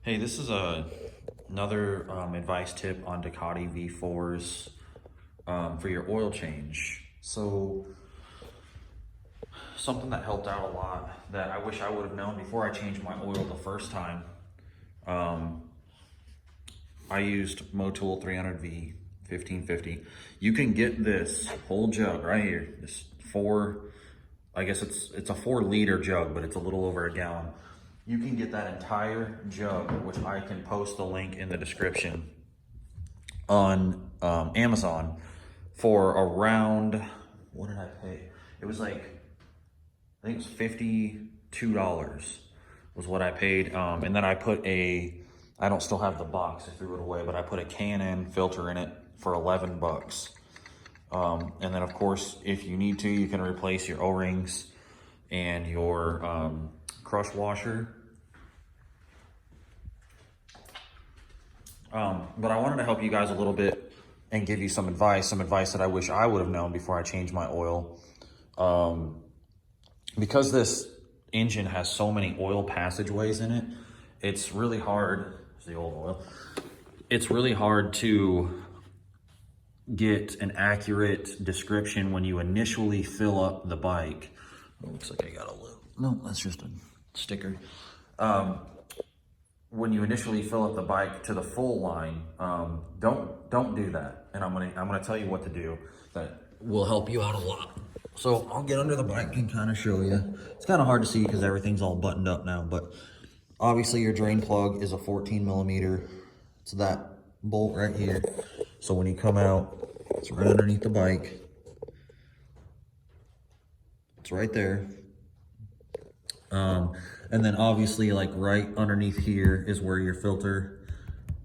Hey, this is another advice tip on Ducati V4s for your oil change. So something that helped out a lot that I wish I would have known before I changed my oil the first time. Um, I used Motul 300V 1550. You can get this whole jug right here. This I guess it's a 4 liter jug, but it's a little over a gallon. You can get that entire jug, which I can post the link in the description, on Amazon for around, what did I pay? It was like, I think it was $52 was what I paid. And then I put I don't still have the box, I threw it away, but I put a Can filter in it for 11 bucks. And then of course, if you need to, you can replace your O-rings and your crush washer. But I wanted to help you guys a little bit and give you some advice that I wish I would have known before I changed my oil. Because this engine has so many oil passageways in it, it's really hard, it's the old oil, it's really hard to get an accurate description when you initially fill up the bike. Oh, looks like I got a little, no, that's just a sticker. When you initially fill up the bike to the full line, don't do that. And I'm gonna tell you what to do that will help you out a lot. So I'll get under the bike and kind of show you. It's kind of hard to see because everything's all buttoned up now, but obviously your drain plug is a 14 millimeter. It's that bolt right here. So when you come out, it's right underneath the bike. It's right there. And then obviously, like right underneath here is where your filter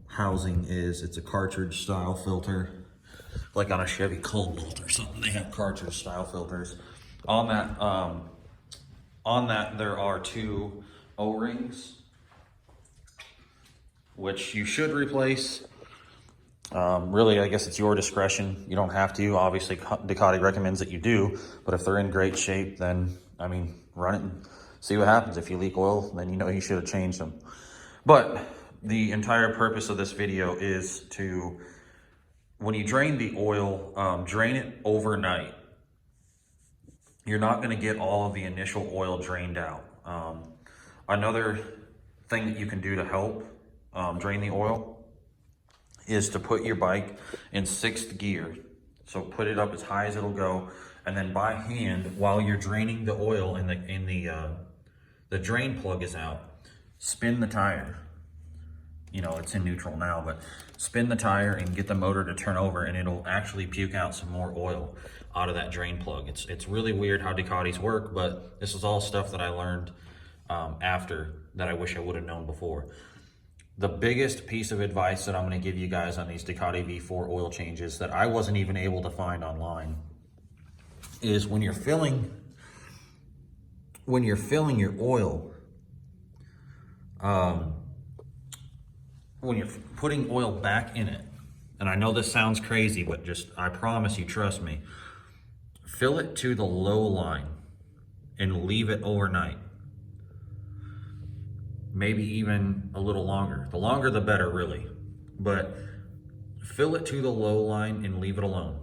housing is. It's a cartridge style filter, like on a Chevy Cobalt or something. They have cartridge style filters. On that there are 2 O-rings, which you should replace. Really, I guess it's your discretion. You don't have to. Obviously, Ducati recommends that you do, but if they're in great shape, then, I mean, run it and see what happens. If you leak oil, then you know you should have changed them. But the entire purpose of this video is to, when you drain the oil, drain it overnight. You're not going to get all of the initial oil drained out. Another thing that you can do to help drain the oil is to put your bike in 6th gear. So put it up as high as it'll go, and then by hand, while you're draining the oil and the drain plug is out, spin the tire. You know, it's in neutral now, but spin the tire and get the motor to turn over, and it'll actually puke out some more oil out of that drain plug. It's really weird how Ducatis work, but this is all stuff that I learned after that I wish I would have known before. The biggest piece of advice that I'm going to give you guys on these Ducati V4 oil changes that I wasn't even able to find online is when you're filling your oil, when you're putting oil back in it, and I know this sounds crazy, but just, I promise you, trust me, fill it to the low line and leave it overnight. Maybe even a little longer. The longer the better, really. But fill it to the low line and leave it alone.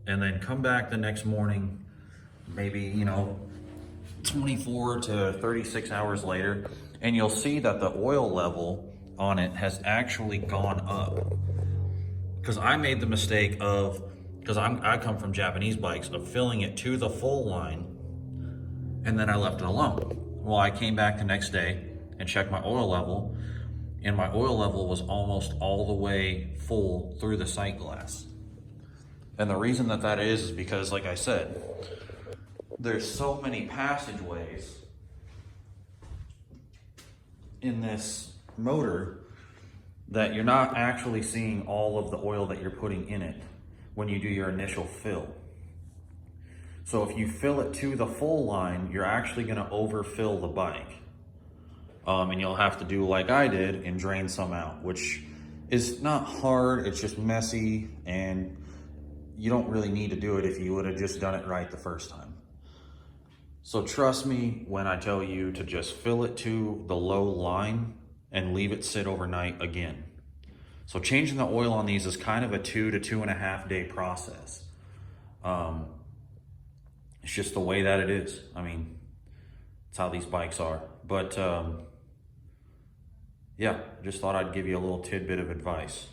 And then come back the next morning, maybe, 24 to 36 hours later, and you'll see that the oil level on it has actually gone up. Because I made the mistake of, because I come from Japanese bikes, of filling it to the full line, and then I left it alone. Well, I came back the next day and checked my oil level, and my oil level was almost all the way full through the sight glass. And the reason that is because, like I said, there's so many passageways in this motor that you're not actually seeing all of the oil that you're putting in it when you do your initial fill. So if you fill it to the full line, you're actually going to overfill the bike. And you'll have to do like I did and drain some out, which is not hard. It's just messy, and you don't really need to do it if you would have just done it right the first time. So trust me when I tell you to just fill it to the low line and leave it sit overnight again. So changing the oil on these is kind of a 2 to 2.5 day process. It's just the way that it is. I mean, it's how these bikes are. But yeah, just thought I'd give you a little tidbit of advice.